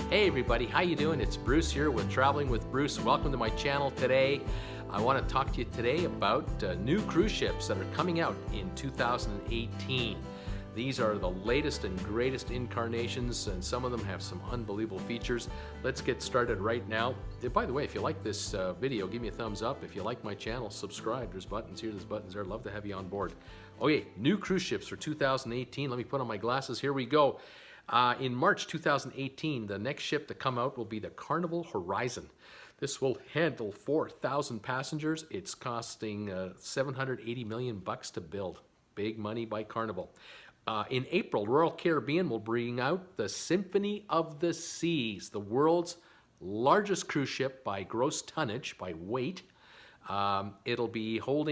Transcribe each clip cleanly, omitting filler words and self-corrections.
Hey everybody, how you doing? It's Bruce here with Traveling with Bruce. Welcome to my channel today. I want to talk to you today about new cruise ships that are coming out in 2018. These are the latest and greatest incarnations, and some of them have some unbelievable features. Let's get started right now. By the way, if you like this video, give me a thumbs up. If you like my channel, subscribe. There's buttons here, there's buttons there. I'd love to have you on board. Okay, new cruise ships for 2018. Let me put on my glasses. Here we go. In March 2018, the next ship to come out will be the Carnival Horizon. This will handle 4,000 passengers. It's costing $780 million to build. Big money by Carnival. In April, Royal Caribbean will bring out the Symphony of the Seas, the world's largest cruise ship by gross tonnage, by weight. It'll hold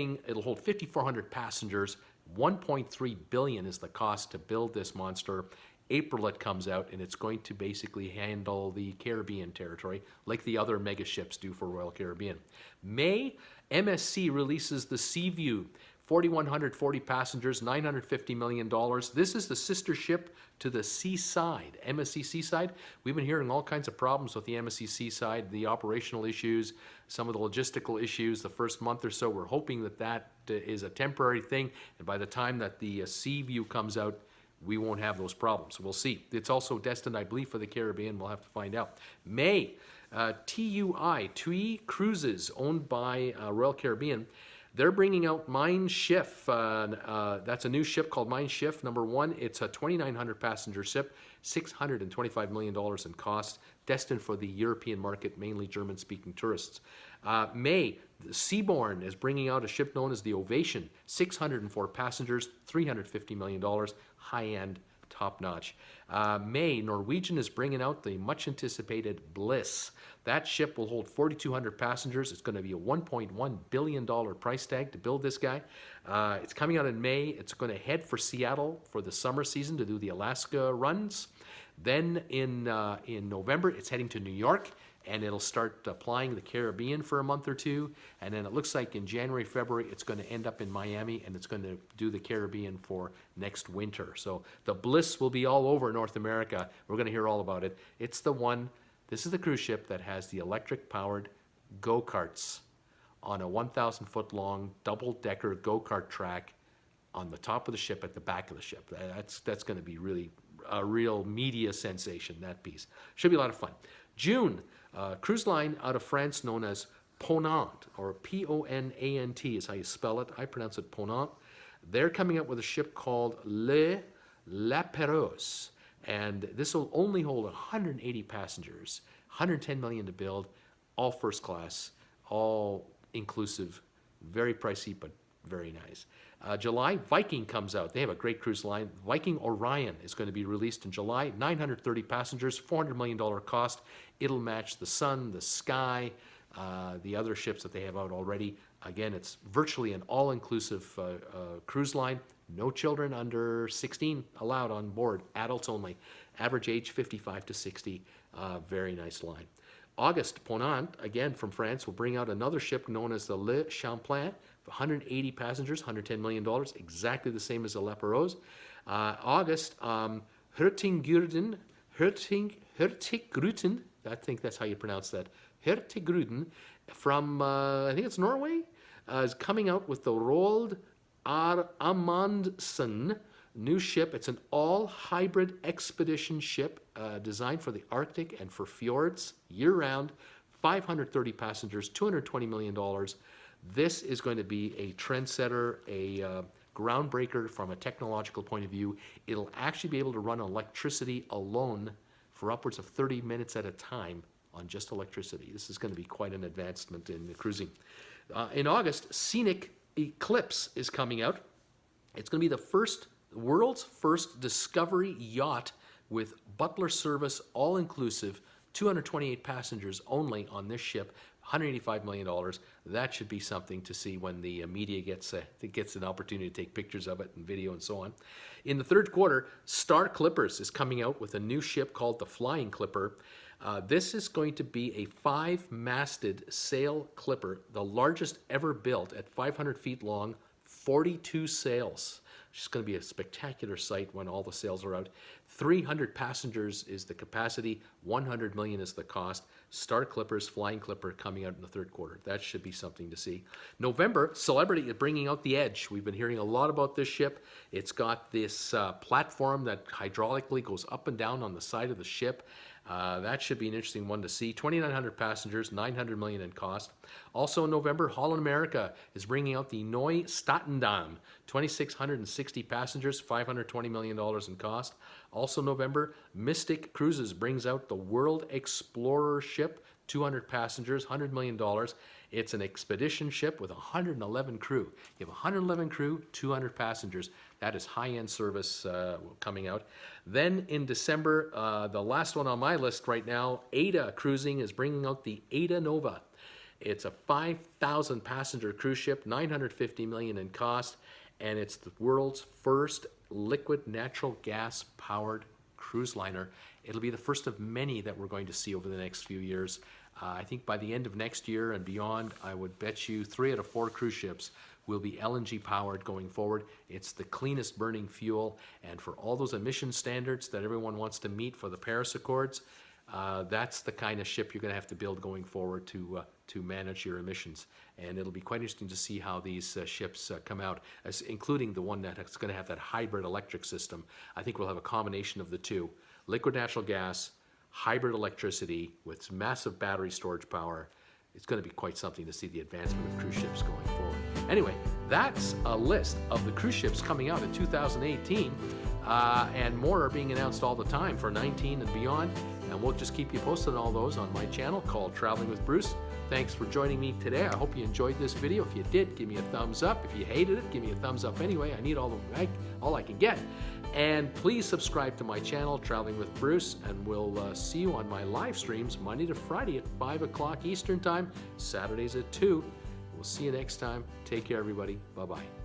5,400 passengers. 1.3 billion is the cost to build this monster. April it comes out, and it's going to basically handle the Caribbean territory like the other mega ships do for Royal Caribbean. May, MSC releases the Seaview, 4,140 passengers, $950 million. This is the sister ship to the Seaside, MSC Seaside. We've been hearing all kinds of problems with the MSC Seaside, the operational issues, some of the logistical issues the first month or so. We're hoping that that is a temporary thing, and by the time that the Seaview comes out, we won't have those problems. We'll see. It's also destined, I believe, for the Caribbean. We'll have to find out. May, TUI Cruises, owned by Royal Caribbean. They're bringing out Mein Schiff. That's a new ship called Mein Schiff. Number one, it's a 2,900 passenger ship, $625 million in cost, destined for the European market, mainly German-speaking tourists. May, Seabourn is bringing out a ship known as the Ovation, 604 passengers, $350 million, high-end, top-notch. May, Norwegian is bringing out the much-anticipated Bliss. That ship will hold 4,200 passengers. It's going to be a $1.1 billion price tag to build this guy. It's coming out in May. It's going to head for Seattle for the summer season to do the Alaska runs. Then in November, it's heading to New York, and it'll start applying the Caribbean for a month or two. And then it looks like in January, February, it's going to end up in Miami, and it's going to do the Caribbean for next winter. So the Bliss will be all over North America. We're going to hear all about it. It's the one, this is the cruise ship that has the electric-powered go-karts on a 1,000-foot long double-decker go-kart track on the top of the ship, at the back of the ship. That's going to be really a real media sensation, that piece. Should be a lot of fun. June, cruise line out of France known as Ponant, or P-O-N-A-N-T is how you spell it. I pronounce it Ponant. They're coming up with a ship called Le Lapérouse, and this will only hold 180 passengers, 110 million to build, all first class, all inclusive, very pricey, but very nice. July, Viking comes out. They have a great cruise line. Viking Orion is going to be released in July. 930 passengers, $400 million cost. It'll match the Sun, the Sky, the other ships that they have out already. Again, it's virtually an all-inclusive cruise line. No children under 16 allowed on board. Adults only. Average age 55 to 60. Very nice line. August, Ponant, again from France, will bring out another ship known as the Le Champlain, 180 passengers, $110 million, exactly the same as the Lapérouse. August, Hurtigriten, I think that's how you pronounce that, Hurtigriten, from, I think it's Norway, is coming out with the Roald Amundsen new ship. It's an all-hybrid expedition ship designed for the Arctic and for fjords year-round, 530 passengers, $220 million. This is going to be a trendsetter, a groundbreaker from a technological point of view. It'll actually be able to run electricity alone for upwards of 30 minutes at a time on just electricity. This is going to be quite an advancement in the cruising. In August, Scenic Eclipse is coming out. It's going to be the world's first discovery yacht with butler service, all-inclusive, 228 passengers only on this ship, $185 million. That should be something to see when the media gets an opportunity to take pictures of it and video and so on. In the third quarter, Star Clippers is coming out with a new ship called the Flying Clipper. This is going to be a 5-masted sail clipper, the largest ever built at 500 feet long, 42 sails. It's going to be a spectacular sight when all the sails are out. 300 passengers is the capacity, 100 million is the cost. Star Clippers, Flying Clipper coming out in the third quarter. That should be something to see. November, Celebrity is bringing out the Edge. We've been hearing a lot about this ship. It's got this platform that hydraulically goes up and down on the side of the ship. That should be an interesting one to see. 2,900 passengers, 900 million in cost. Also in November, Holland America is bringing out the Neustatendam, 2,660 passengers, $520 million in cost. Also November, Mystic Cruises brings out the World Explorer ship, 200 passengers, $100 million. It's an expedition ship with 111 crew. You have 111 crew, 200 passengers. That is high-end service coming out. Then in December, the last one on my list right now, Aida Cruising is bringing out the Aida Nova. It's a 5,000 passenger cruise ship, 950 million in cost, and it's the world's first liquid natural gas powered cruise liner. It'll be the first of many that we're going to see over the next few years. I think by the end of next year and beyond, I would bet you 3 out of 4 cruise ships will be LNG powered going forward. It's the cleanest burning fuel, and for all those emission standards that everyone wants to meet for the Paris Accords, that's the kind of ship you're going to have to build going forward to manage your emissions. And it'll be quite interesting to see how these ships come out, including the one that's going to have that hybrid electric system. I think we'll have a combination of the two: liquid natural gas, hybrid electricity with massive battery storage power. It's going to be quite something to see the advancement of cruise ships going forward. Anyway, that's a list of the cruise ships coming out in 2018, and more are being announced all the time for 19 and beyond, and we'll just keep you posted on all those on my channel called Traveling with Bruce. Thanks for joining me today. I hope you enjoyed this video. If you did, give me a thumbs up. If you hated it, give me a thumbs up anyway. I need all I can get. And please subscribe to my channel, Traveling with Bruce, and we'll see you on my live streams Monday to Friday at 5 o'clock Eastern Time, Saturdays at 2. We'll see you next time. Take care, everybody. Bye-bye.